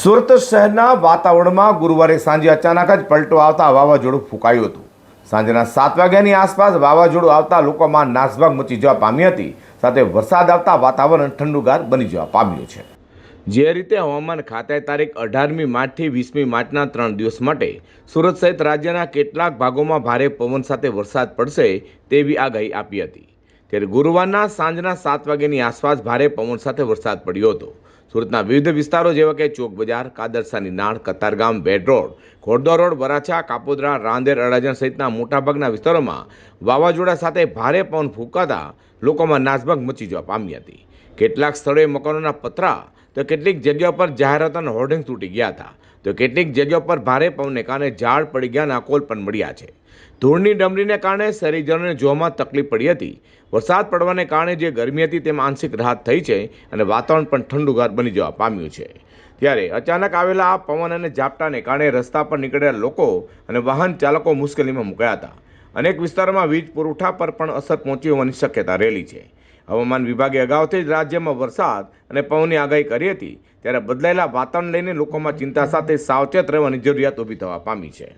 સુરત શહેરના વાતાવરણમાં ગુરુવારે સાંજે અચાનક જ પલટો આવતા વાવાઝોડું ફૂંકાયું હતું। સાંજના 7 વાગ્યાની આસપાસ વાવાઝોડું આવતા લોકોમાં નાસભાગ મચી જવા પામી હતી। સાથે વરસાદ આવતા વાતાવરણ ઠંડુગાર બની જવા પામ્યું છે। જે રીતે હવામાન ખાતાએ તારીખ 18મી માર્ચથી 20મી માર્ચના 3 દિવસ માટે સુરત સહિત રાજ્યના કેટલાક ભાગોમાં ભારે પવન સાથે વરસાદ પડશે તેવી આગાહી આપી હતી, ત્યારે ગુરુવારના સાંજના 7 વાગ્યાની આસપાસ ભારે પવન સાથે વરસાદ પડ્યો હતો। સુરતના વિવિધ વિસ્તારો જેવા કે ચોક બજાર, કાદરસાની નાળ, કતારગામ, બેડ રોડ, ઘોડદોર રોડ, વરાછા, કાપોદ્રા, રાંદેર, અડાજણ સહિતના મોટાભાગના વિસ્તારોમાં વાવાઝોડા સાથે ભારે પવન ફૂંકાતા લોકોમાં નાસભાગ મચી જવા પામી હતી। કેટલાક સ્થળોએ મકાનોના પતરા તો કેટલીક જગ્યાઓ પર જાહેરાતોના હોર્ડિંગ તૂટી ગયા હતા, તો કેટલીક જગ્યાઓ પર ભારે પવનને કારણે ઝાડ પડી ગયાના કોલ પણ મળ્યા છે। ધૂળની ડમરીને કારણે શહેરીજનોને જોવામાં તકલીફ પડી હતી। વરસાદ પડવાને કારણે જે ગરમી હતી તેમાં આંશિક રાહત થઈ છે અને વાતાવરણ પણ ઠંડુગાર બની જવા પામ્યું છે। ત્યારે અચાનક આવેલા આ પવન અને ઝાપટાને કારણે રસ્તા પર નીકળેલા લોકો અને વાહન ચાલકો મુશ્કેલીમાં મુકાયા હતા। અનેક વિસ્તારોમાં વીજ પુરવઠા પર પણ અસર પહોંચી હોવાની શક્યતા રહેલી છે। હવામાન વિભાગે અગાઉથી જ રાજ્યમાં વરસાદ અને પવનની આગાહી કરી હતી, ત્યારે બદલાયેલા વાતાવરણ લઈને લોકોમાં ચિંતા સાથે સાવચેત રહેવાની જરૂરિયાત ઊભી થવા પામી છે।